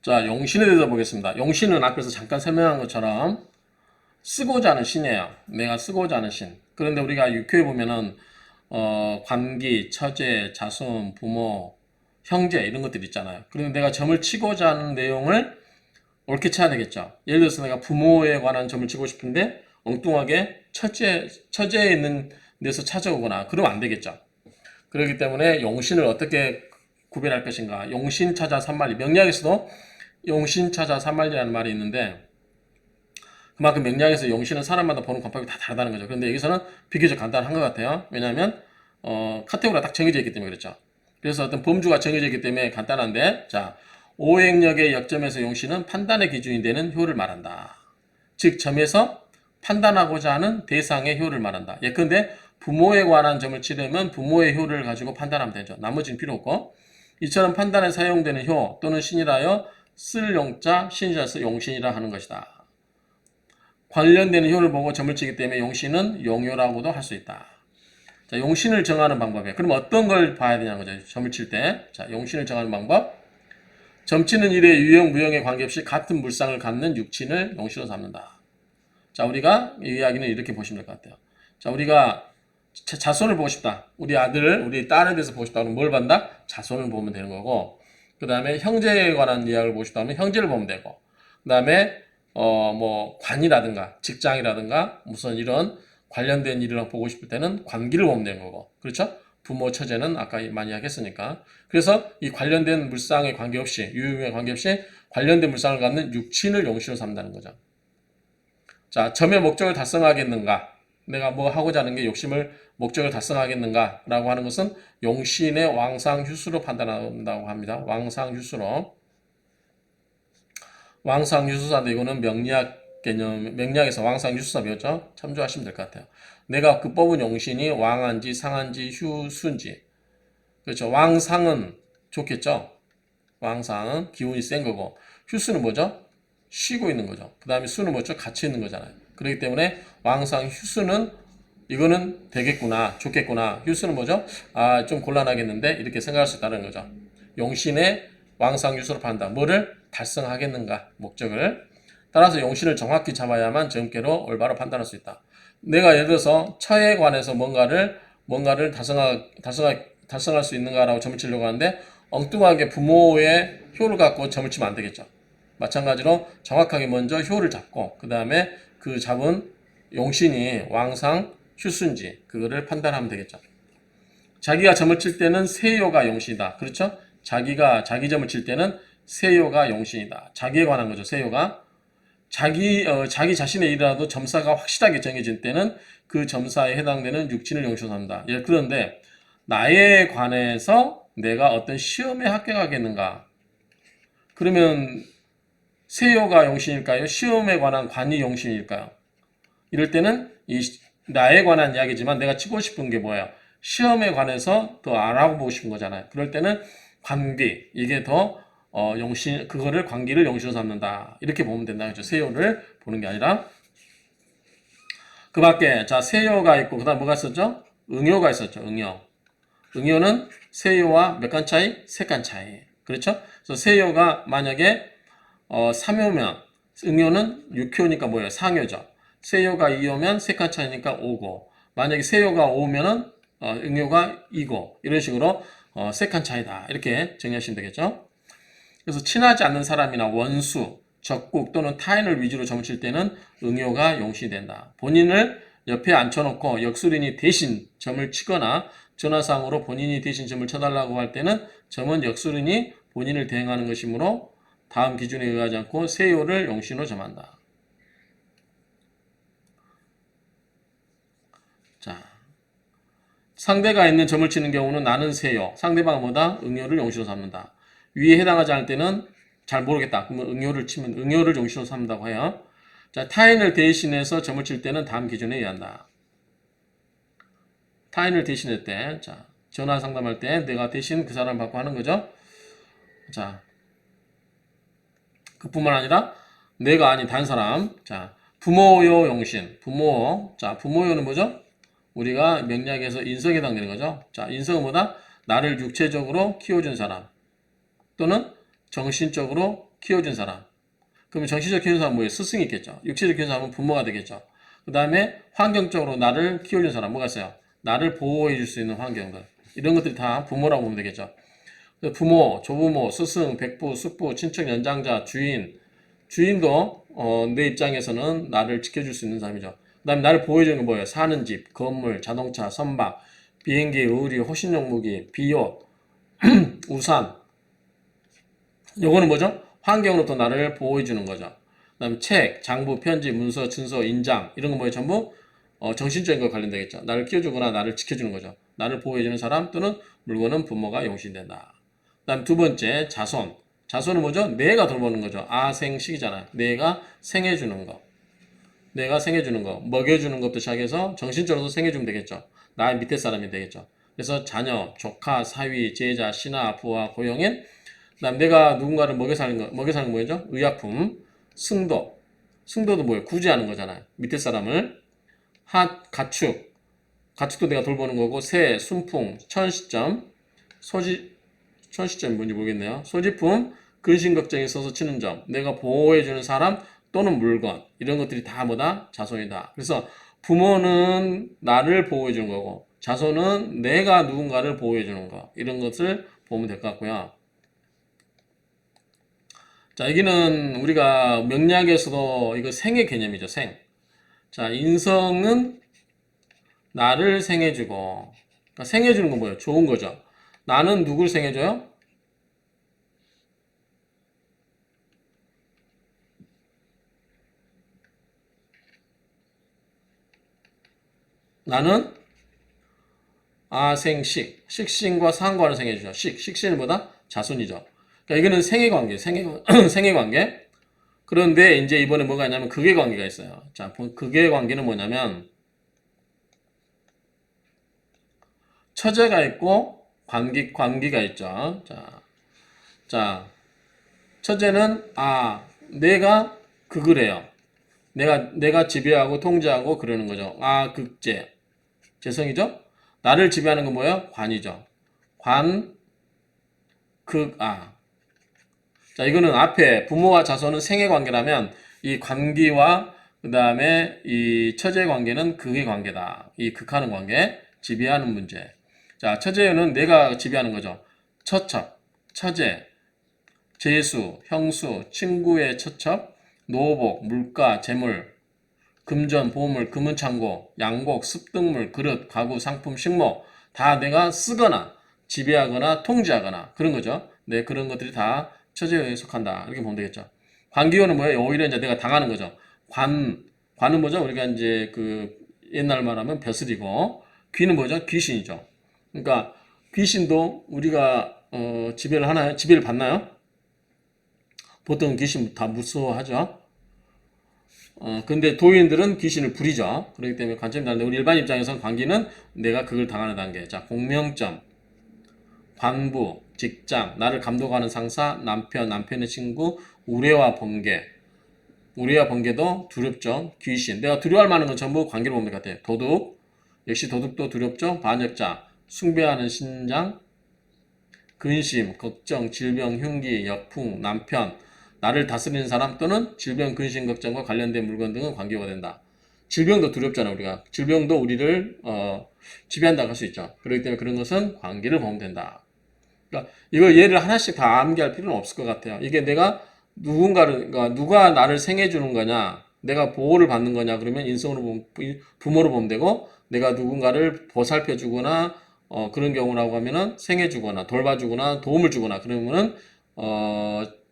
자, 용신에 대해서 보겠습니다. 용신은 앞에서 잠깐 설명한 것처럼 쓰고자 하는 신이에요. 내가 쓰고자 하는 신. 그런데 우리가 육교에 보면은 관기, 처제, 자손, 부모, 형제 이런 것들 있잖아요. 그런데 내가 점을 치고자 하는 내용을 옳게 쳐야 되겠죠. 예를 들어서 내가 부모에 관한 점을 치고 싶은데 엉뚱하게 처제에 있는 데서 찾아오거나 그러면 안 되겠죠. 그렇기 때문에 용신을 어떻게 구별할 것인가. 용신, 처자, 산말리. 명리학에서도 용신, 처자, 산말리라는 말이 있는데 그만큼 명리학에서 용신은 사람마다 보는 관법이 다 다르다는 거죠. 그런데 여기서는 비교적 간단한 것 같아요. 왜냐하면 카테고리가 딱 정해져 있기 때문에 그렇죠. 그래서 어떤 범주가 정해져 있기 때문에 간단한데 자, 오행력의 역점에서 용신은 판단의 기준이 되는 효를 말한다. 즉 점에서 판단하고자 하는 대상의 효를 말한다. 예컨대 부모에 관한 점을 치려면 부모의 효를 가지고 판단하면 되죠. 나머지는 필요 없고 이처럼 판단에 사용되는 효 또는 신이라여 쓸 용자 신이라서 용신이라 하는 것이다. 관련되는 효를 보고 점을 치기 때문에 용신은 용효라고도 할 수 있다. 자, 용신을 정하는 방법이에요. 그럼 어떤 걸 봐야 되냐는 거죠. 점을 칠 때. 자, 용신을 정하는 방법. 점치는 일의 유형, 무형에 관계없이 같은 물상을 갖는 육친을 용신으로 삼는다. 자, 우리가 이 이야기는 이렇게 보시면 될 것 같아요. 자, 우리가 자손을 보고 싶다. 우리 아들, 우리 딸에 대해서 보고 싶다. 그럼 뭘 본다? 자손을 보면 되는 거고. 그 다음에 형제에 관한 이야기를 보고 싶다. 면 형제를 보면 되고. 그 다음에 뭐 관이라든가 직장이라든가 무슨 이런 관련된 일을 보고 싶을 때는 관기를 보면 되는 거고. 그렇죠? 부모, 처제는 아까 많이 하겠으니까. 그래서 이 관련된 물상에 관계없이, 유형에 관계없이 관련된 물상을 갖는 육친을 용신으로 삼는다는 거죠. 자, 점의 목적을 달성하겠는가? 내가 뭐 하고자 하는 게 욕심을 목적을 달성하겠는가? 라고 하는 것은 용신의 왕상휴수로 판단한다고 합니다. 왕상휴수로. 왕상휴수사인데 이거는 명리학 개념, 명리학에서 왕상휴수사 배웠죠? 참조하시면 될 것 같아요. 내가 그 뽑은 용신이 왕한지 상한지 휴수인지. 그렇죠. 왕상은 좋겠죠? 왕상은 기운이 센 거고 휴수는 뭐죠? 쉬고 있는 거죠. 그 다음에 수는 뭐죠? 갇혀 있는 거잖아요. 그렇기 때문에 왕상 휴수는 이거는 되겠구나, 좋겠구나. 휴수는 뭐죠? 아, 좀 곤란하겠는데 이렇게 생각할 수 있다는 거죠. 용신의 왕상 휴수로 판다. 뭐를 달성하겠는가 목적을. 따라서 용신을 정확히 잡아야만 점괘로 올바로 판단할 수 있다. 내가 예를 들어서 처에 관해서 뭔가를 달성할 수 있는가라고 점을 치려고 하는데 엉뚱하게 부모의 효를 갖고 점을 치면 안 되겠죠. 마찬가지로 정확하게 먼저 효를 잡고 그 다음에 그 잡은 용신이 왕상 휴수인지 그거를 판단하면 되겠죠. 자기가 점을 칠 때는 세요가 용신이다. 그렇죠? 자기 점을 칠 때는 세요가 용신이다. 자기에 관한 거죠. 세요가 자기 자신의 일이라도 점사가 확실하게 정해진 때는 그 점사에 해당되는 육친을 용신으로 삼는다. 예, 그런데 나에 관해서 내가 어떤 시험에 합격하겠는가? 그러면 세요가 용신일까요? 시험에 관한 관이 용신일까요? 이럴 때는 이 나에 관한 이야기지만 내가 치고 싶은 게 뭐예요? 시험에 관해서 더 알아보고 싶은 거잖아요. 그럴 때는 관기 이게 더 용신 그거를 관기를 용신으로 삼는다. 이렇게 보면 된다. 그죠? 세요를 보는 게 아니라 그 밖에 자 세요가 있고 그다음 뭐가 있었죠? 응요가 있었죠. 응요. 응요는 세요와 몇 간 차이? 세 간 차이. 그렇죠? 그래서 세요가 만약에 3요면 응요는 6효니까 뭐예요? 상효죠. 세요가 2요면 세 칸 차이니까 5고 만약에 세요가 5면은 응요가 2고 이런 식으로 세 칸 차이다. 이렇게 정리하시면 되겠죠. 그래서 친하지 않는 사람이나 원수, 적국 또는 타인을 위주로 점을 칠 때는 응요가 용신이 된다. 본인을 옆에 앉혀놓고 역술인이 대신 점을 치거나 전화상으로 본인이 대신 점을 쳐달라고 할 때는 점은 역술인이 본인을 대행하는 것이므로 다음 기준에 의하지 않고 세요를 용신으로 점한다. 자, 상대가 있는 점을 치는 경우는 나는 세요, 상대방은 뭐다? 응요를 용신으로 삼는다. 위에 해당하지 않을 때는 잘 모르겠다. 그러면 응요를 치면 응요를 용신으로 삼는다고 해요. 자, 타인을 대신해서 점을 칠 때는 다음 기준에 의한다. 타인을 대신할 때, 자, 전화 상담할 때 내가 대신 그 사람 받고 하는 거죠. 자, 그뿐만 아니라 내가 아닌 다른 사람. 자, 부모요 용신. 부모. 자, 부모요는 뭐죠? 우리가 명리학에서 인성에 해당되는 거죠. 자, 인성은 뭐다? 나를 육체적으로 키워준 사람. 또는 정신적으로 키워준 사람. 그러면 정신적으로 키워준 사람은 뭐예요? 스승이 있겠죠. 육체적으로 키워준 사람은 부모가 되겠죠. 그 다음에 환경적으로 나를 키워준 사람 뭐가 있어요? 나를 보호해 줄 수 있는 환경들. 이런 것들이 다 부모라고 보면 되겠죠. 부모, 조부모, 스승, 백부, 숙부, 친척, 연장자, 주인. 주인도 내 입장에서는 나를 지켜줄 수 있는 사람이죠. 그 다음에 나를 보호해주는 건 뭐예요? 사는 집, 건물, 자동차, 선박, 비행기, 의리, 호신용 무기, 비옷, 우산. 요거는 뭐죠? 환경으로부터 나를 보호해주는 거죠. 그 다음에 책, 장부, 편지, 문서, 증서, 인장 이런 건 뭐예요? 전부 정신적인 거 관련되겠죠. 나를 키워주거나 나를 지켜주는 거죠. 나를 보호해주는 사람 또는 물건은 부모가 용신된다. 그 다음 두 번째 자손. 자손은 뭐죠? 내가 돌보는 거죠. 아생식이잖아요. 내가 생해주는 거. 내가 생해주는 거. 먹여주는 것부터 시작해서 정신적으로도 생해주면 되겠죠. 나의 밑에 사람이 되겠죠. 그래서 자녀, 조카, 사위, 제자, 신하, 부하, 고용인. 그 다음 내가 누군가를 먹여 사는 거. 먹여 사는 거 뭐죠? 의약품. 승도. 승도도 뭐예요? 구제하는 거잖아요. 밑에 사람을. 가축. 가축도 내가 돌보는 거고 새, 순풍, 천시점, 천시점이 뭔지 모르겠네요. 소지품, 근심걱정이 있어서 치는 점, 내가 보호해주는 사람 또는 물건 이런 것들이 다 뭐다? 자손이다. 그래서 부모는 나를 보호해주는 거고 자손은 내가 누군가를 보호해주는 거 이런 것을 보면 될 것 같고요. 자, 여기는 우리가 명리학에서도 이거 생의 개념이죠. 생. 자, 인성은 나를 생해주고 그러니까 생해주는 건 뭐예요? 좋은 거죠. 나는 누굴 생해줘요? 나는 아생식, 식신과 상관을 생해주죠. 식신은 뭐다? 자손이죠. 그러니까 이거는 생의 관계, 생의 관계. 그런데 이제 이번에 뭐가 있냐면 극의 관계가 있어요. 자, 극의 관계는 뭐냐면 처제가 있고 관기가 있죠. 자, 처제는 내가 극을 해요. 내가 지배하고 통제하고 그러는 거죠. 극제. 재성이죠? 나를 지배하는 건 뭐예요? 관이죠. 관, 극, 자, 이거는 앞에 부모와 자손은 생의 관계라면 이 관계와 그 다음에 이 처제 관계는 극의 관계다. 이 극하는 관계, 지배하는 문제. 자, 처제는 내가 지배하는 거죠. 처첩, 처제, 재수, 형수, 친구의 처첩, 노복, 물가, 재물, 금전, 보물, 금은창고, 양곡, 습득물, 그릇, 가구, 상품, 식모 다 내가 쓰거나 지배하거나 통제하거나 그런 거죠. 네, 그런 것들이 다 처제에 속한다. 이렇게 보면 되겠죠. 관기호는 뭐예요? 오히려 이제 내가 당하는 거죠. 관은 뭐죠? 우리가 이제 그 옛날 말하면 벼슬이고 귀는 뭐죠? 귀신이죠. 그러니까 귀신도 우리가 지배를 하나요? 지배를 받나요? 보통 귀신 다 무서워하죠. 근데 도인들은 귀신을 부리죠. 그렇기 때문에 관점이 다른데 우리 일반 입장에서는 관기는 내가 그걸 당하는 단계. 자, 공명점, 관부, 직장, 나를 감독하는 상사, 남편의 친구, 우레와 번개. 우레와 번개도 두렵죠. 귀신. 내가 두려워할 만한 건 전부 관계로 보면 될 것 같아요. 도둑, 역시 도둑도 두렵죠. 반역자, 숭배하는 신장, 근심, 걱정, 질병, 흉기, 역풍, 남편, 나를 다스리는 사람 또는 질병, 근심, 걱정과 관련된 물건 등은 관계가 된다. 질병도 두렵잖아, 우리가. 질병도 우리를 지배한다고 할 수 있죠. 그렇기 때문에 그런 것은 관계를 보면 된다. 그러니까 이걸 예를 하나씩 다 암기할 필요는 없을 것 같아요. 이게 내가 그러니까 누가 나를 생해주는 거냐, 내가 보호를 받는 거냐, 그러면 인성으로 보면, 부모로 보면 되고, 내가 누군가를 보살펴주거나, 그런 경우라고 하면은 생해주거나, 돌봐주거나, 도움을 주거나, 그러면은,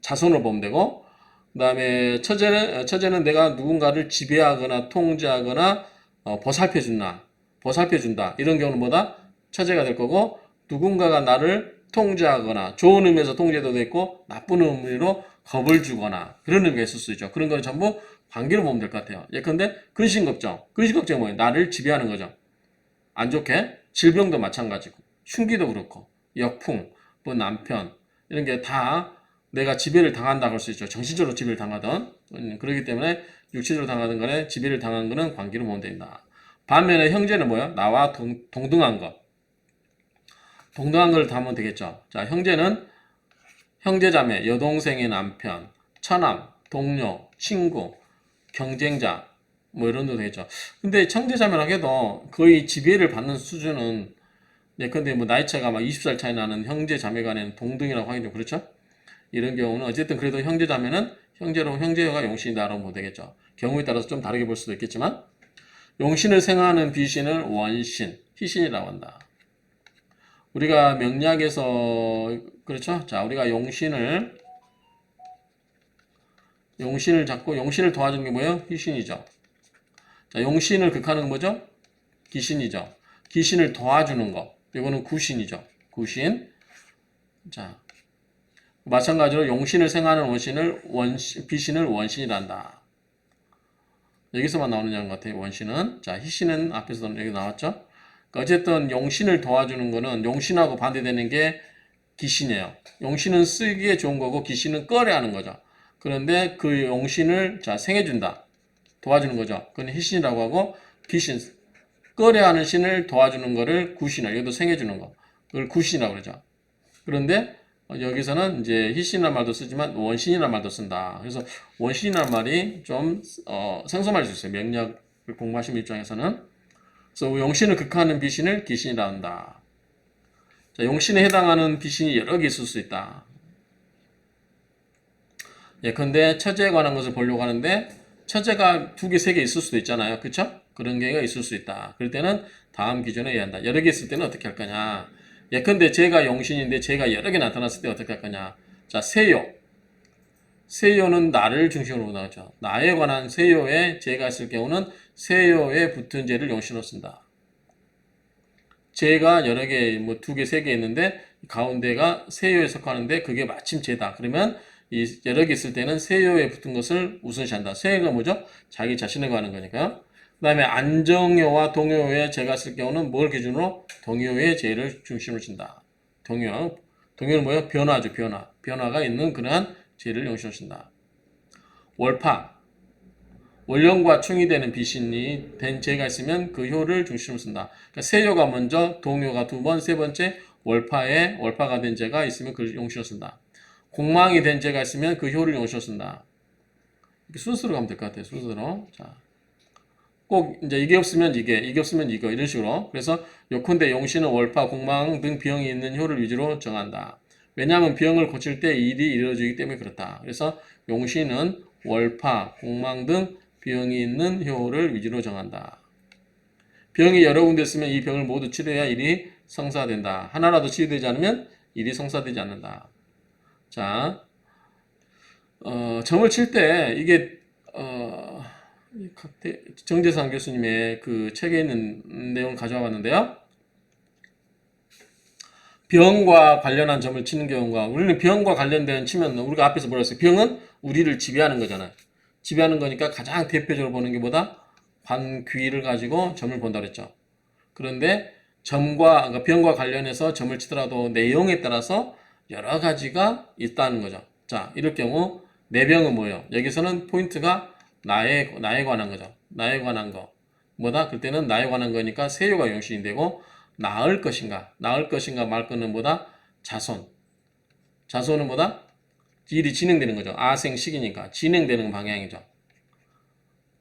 자손으로 보면 되고, 그 다음에 처제는 내가 누군가를 지배하거나, 통제하거나, 보살펴준다. 이런 경우는 뭐다? 처제가 될 거고, 누군가가 나를 통제하거나, 좋은 의미에서 통제도 되고, 나쁜 의미로 겁을 주거나, 그런 의미가 있을 수 있죠. 그런 거는 전부 관계로 보면 될 것 같아요. 예컨대, 근심걱정. 근심걱정은 뭐예요? 나를 지배하는 거죠. 안 좋게. 질병도 마찬가지고, 흉기도 그렇고, 역풍, 뭐 남편, 이런 게 다 내가 지배를 당한다고 할 수 있죠. 정신적으로 지배를 당하던. 그렇기 때문에 육체적으로 당하던 간에 지배를 당하는 거는 관계로 보면 된다. 반면에 형제는 뭐야? 나와 동등한 것. 동등한 걸 담으면 되겠죠. 자, 형제는 형제자매, 여동생의 남편, 처남, 동료, 친구, 경쟁자 뭐 이런 도 되죠. 근데 형제자매라고 거의 지배를 받는 수준은 예컨대 뭐 나이차가 막 20살 차이 나는 형제 자매 간에는 동등이라고 하기 좀 그렇죠. 이런 경우는 어쨌든 그래도 형제자매는 형제가 용신이다라고 보면 되겠죠. 경우에 따라서 좀 다르게 볼 수도 있겠지만 용신을 생하는 비신을 원신, 희신이라고 한다. 우리가 명리학에서 그렇죠? 자, 우리가 용신을 잡고 용신을 도와주는 게 뭐예요? 희신이죠. 자, 용신을 극하는 건 뭐죠? 기신이죠. 기신을 도와주는 거. 이거는 구신이죠. 구신. 자, 마찬가지로 용신을 생하는 비신을 원신이란다. 여기서만 나오는 것 같아요. 원신은. 자, 희신은 앞에서 여기 나왔죠? 그러니까 어쨌든 용신을 도와주는 거는 용신하고 반대되는 게 기신이에요. 용신은 쓰기에 좋은 거고 기신은 꺼려하는 거죠. 그런데 그 용신을 자 생해준다. 도와주는 거죠. 그건 희신이라고 하고 기신, 꺼려하는 신을 도와주는 거를 구신을, 여기도 생해주는 거. 그걸 구신이라고 그러죠. 그런데 여기서는 이제 희신이라는 말도 쓰지만 원신이라는 말도 쓴다. 그래서 원신이라는 말이 좀 생소할 수 있어요. 명리학을 공부하시는 입장에서는. 그래서 용신을 극하는 비신을 기신이라 한다. 자, 용신에 해당하는 비신이 여러 개 있을 수 있다. 예컨대 처제에 관한 것을 보려고 하는데 처제가 2개, 3개 있을 수도 있잖아요. 그쵸? 그런 경우가 있을 수 있다. 그럴 때는 다음 기준에 의해야 한다. 여러 개 있을 때는 어떻게 할 거냐. 예컨대 제가 용신인데 제가 여러 개 나타났을 때 어떻게 할 거냐. 자, 세요. 세요는 나를 중심으로 나오죠. 나에 관한 세요에 제가 있을 경우는 세요에 붙은 제를 용신으로 쓴다. 제가 여러 개, 뭐 2개, 3개 있는데 가운데가 세요에 속하는데 그게 마침 제다. 그러면 이 여러 개 있을 때는 세요에 붙은 것을 우선시한다. 세요가 뭐죠? 자기 자신에 관한 거니까요. 그 다음에 안정요와 동요에 제가 쓸 경우는 뭘 기준으로? 동요의 제를 중심으로 쓴다. 동요는 뭐예요? 변화죠, 변화. 변화가 있는 그러한 제를 용신으로 쓴다. 월파. 월령과 충이 되는 비신이 된 제가 있으면 그 효를 중심으로 쓴다. 그러니까 세요가 먼저, 동요가 2번, 세 번째 월파가 된 제가 있으면 그를 용신으로 쓴다. 공망이 된 제가 있으면 그 효를 용신으로 쓴다. 이렇게 순서로 가면 될 것 같아요. 순서로. 자, 꼭 이제 이게 없으면 이게 없으면 이거 이런 식으로. 그래서 요컨대 용신은 월파, 공망 등 병이 있는 효를 위주로 정한다. 왜냐하면 병을 고칠 때 일이 이루어지기 때문에 그렇다. 그래서 용신은 월파, 공망 등 병이 있는 효를 위주로 정한다. 병이 여러 군데 있으면 이 병을 모두 치료해야 일이 성사된다. 하나라도 치유되지 않으면 일이 성사되지 않는다. 자, 점을 칠 때 이게 정재상 교수님의 그 책에 있는 내용을 가져와 봤는데요. 병과 관련한 점을 치는 경우가, 우리는 병과 관련된 치면 우리가 앞에서 뭐라 했어요? 병은 우리를 지배하는 거잖아요. 지배하는 거니까 가장 대표적으로 보는 게 뭐다? 관귀를 가지고 점을 본다 그랬죠. 그런데 그러니까 병과 관련해서 점을 치더라도 내용에 따라서 여러 가지가 있다는 거죠. 자, 이럴 경우 내 병은 뭐예요? 여기서는 포인트가 나에 관한 거죠. 나에 관한 거. 뭐다? 그때는 나에 관한 거니까 세요가 용신이 되고 나을 것인가 말 거는 뭐다? 자손은 뭐다? 일이 진행되는 거죠. 아생식이니까 진행되는 방향이죠.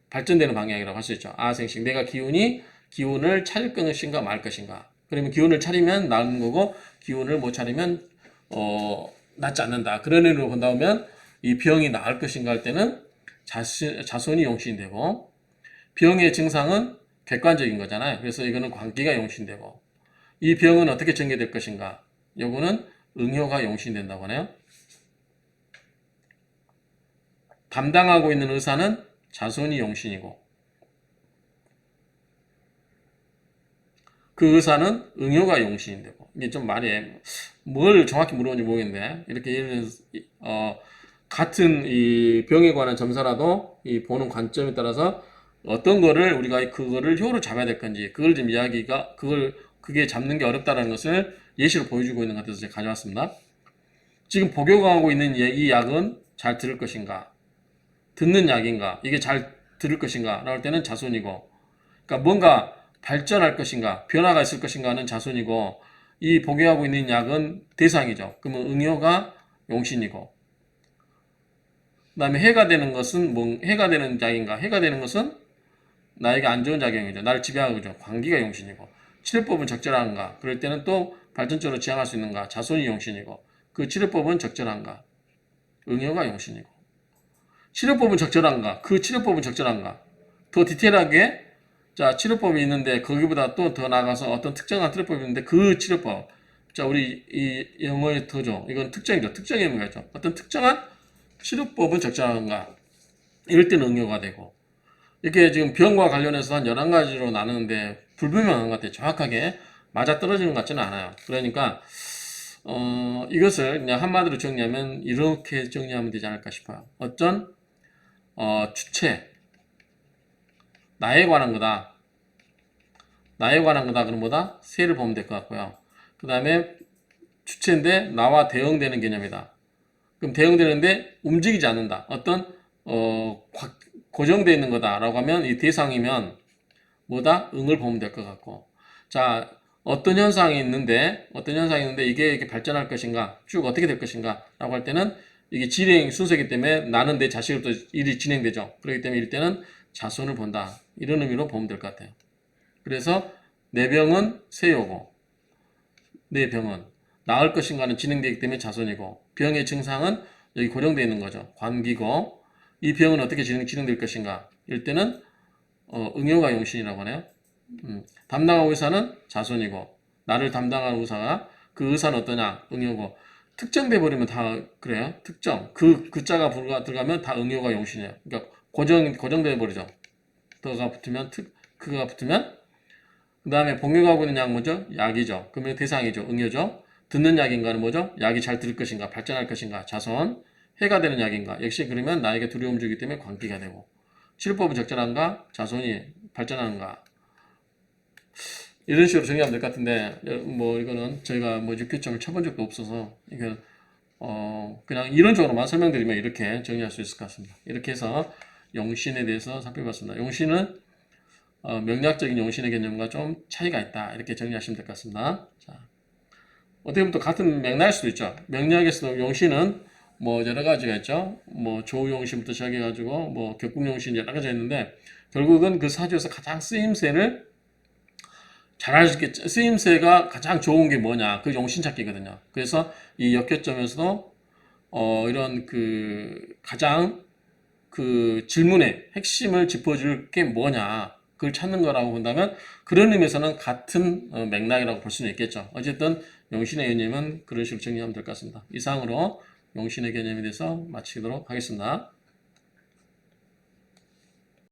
발전되는 방향이라고 할 수 있죠. 아생식. 내가 기운을 차릴 것인가 말 것인가. 그러면 기운을 차리면 나은 거고 기운을 못 차리면 낫지 않는다. 그런 의미로 본다면 이 병이 나을 것인가 할 때는 자손이 용신이 되고 병의 증상은 객관적인 거잖아요. 그래서 이거는 관기가 용신되고 이 병은 어떻게 전개될 것인가. 요거는 응효가 용신된다고 하네요. 담당하고 있는 의사는 자손이 용신이고 그 의사는 응효가 용신이 되고 이게 좀 말이 뭘 정확히 물어보는지 모르겠는데 이렇게 예를 들어서 같은 이 병에 관한 점사라도 이 보는 관점에 따라서 어떤 거를 우리가 그거를 효로 잡아야 될 건지 그걸 좀 그게 잡는 게 어렵다는 것을 예시로 보여주고 있는 것 같아서 제가 가져왔습니다. 지금 복용하고 있는 이 약은 잘 들을 것인가? 듣는 약인가? 이게 잘 들을 것인가? 라고 할 때는 자손이고 그러니까 뭔가 발전할 것인가? 변화가 있을 것인가는 자손이고 이 복용하고 있는 약은 대상이죠. 그러면 응효가 용신이고 그 다음에 해가 되는 것은 해가 되는 작용인가? 해가 되는 것은 나에게 안 좋은 작용이죠. 나를 지배하고 죠. 관기가 용신이고. 치료법은 적절한가? 그럴 때는 또 발전적으로 지향할 수 있는가? 자손이 용신이고. 그 치료법은 적절한가? 응요가 용신이고. 치료법은 적절한가? 그 치료법은 적절한가? 더 디테일하게 자 치료법이 있는데 거기보다 또 더 나가서 어떤 특정한 치료법이 있는데 그 치료법 자 우리 이 영어의 더죠. 이건 특정이죠. 특정의 의미가 있죠. 어떤 특정한 치료법은 적절한가? 이럴 때는 응요가 되고 이렇게 지금 병과 관련해서 한 11가지로 나누는데 불분명한 것 같아요. 정확하게 맞아떨어지는 것 같지는 않아요. 그러니까 이것을 그냥 한마디로 정리하면 이렇게 정리하면 되지 않을까 싶어요. 어떤 주체, 나에 관한 거다. 나에 관한 거다. 그럼 뭐다? 세를 보면 될 것 같고요. 그 다음에 주체인데 나와 대응되는 개념이다. 그럼 대응되는데 움직이지 않는다. 어떤 고정되어 있는 거다라고 하면 이 대상이면 뭐다? 응을 보면 될 것 같고. 자, 어떤 현상이 있는데 이게 이렇게 발전할 것인가? 쭉 어떻게 될 것인가? 라고 할 때는 이게 진행 순서이기 때문에 나는 내 자식으로부터 일이 진행되죠. 그렇기 때문에 이때는 자손을 본다. 이런 의미로 보면 될 것 같아요. 그래서 내 병은 세요고 내 병은 나을 것인가는 진행되기 때문에 자손이고 병의 증상은 여기 고정되어 있는 거죠. 관기고 이 병은 어떻게 진행될 것인가? 이럴 때는 응용과 용신이라고 하네요. 담당한 의사는 자손이고 나를 담당하는 의사가 그 의사는 어떠냐? 응용고 특정돼 버리면 다 그래요. 특정 그자가 들어가면 다 응용과 용신이에요. 그러니까 고정돼 버리죠. 더가 붙으면 그가 붙으면 그 다음에 복용하고 있는 약 뭐죠? 약이죠. 그러면 대상이죠. 응요죠. 듣는 약인가는 뭐죠? 약이 잘 들을 것인가, 발전할 것인가, 자손, 해가 되는 약인가. 역시 그러면 나에게 두려움 주기 때문에 광기가 되고 치료법은 적절한가, 자손이 발전하는가. 이런 식으로 정리하면 될 것 같은데 뭐 이거는 저희가 뭐 육교점을 쳐본 적도 없어서 이거 그냥 이론적으로만 설명드리면 이렇게 정리할 수 있을 것 같습니다. 이렇게 해서 용신에 대해서 살펴봤습니다. 용신은 명략적인 용신의 개념과 좀 차이가 있다. 이렇게 정리하시면 될 것 같습니다. 자, 어떻게 보면 또 같은 맥락일 수도 있죠. 명략에서도 용신은 뭐 여러 가지가 있죠. 뭐 조용신부터 시작해가지고 뭐 격국용신 여러 가지가 있는데 결국은 그 사주에서 가장 쓰임새를 잘할 수 있게 쓰임새가 가장 좋은 게 뭐냐 그 용신 찾기거든요. 그래서 이 역효점에서도 이런 그 가장 그 질문의 핵심을 짚어줄 게 뭐냐 그걸 찾는 거라고 본다면 그런 의미에서는 같은 맥락이라고 볼 수는 있겠죠. 어쨌든 용신의 개념은 그런 식으로 정리하면 될 것 같습니다. 이상으로 용신의 개념에 대해서 마치도록 하겠습니다.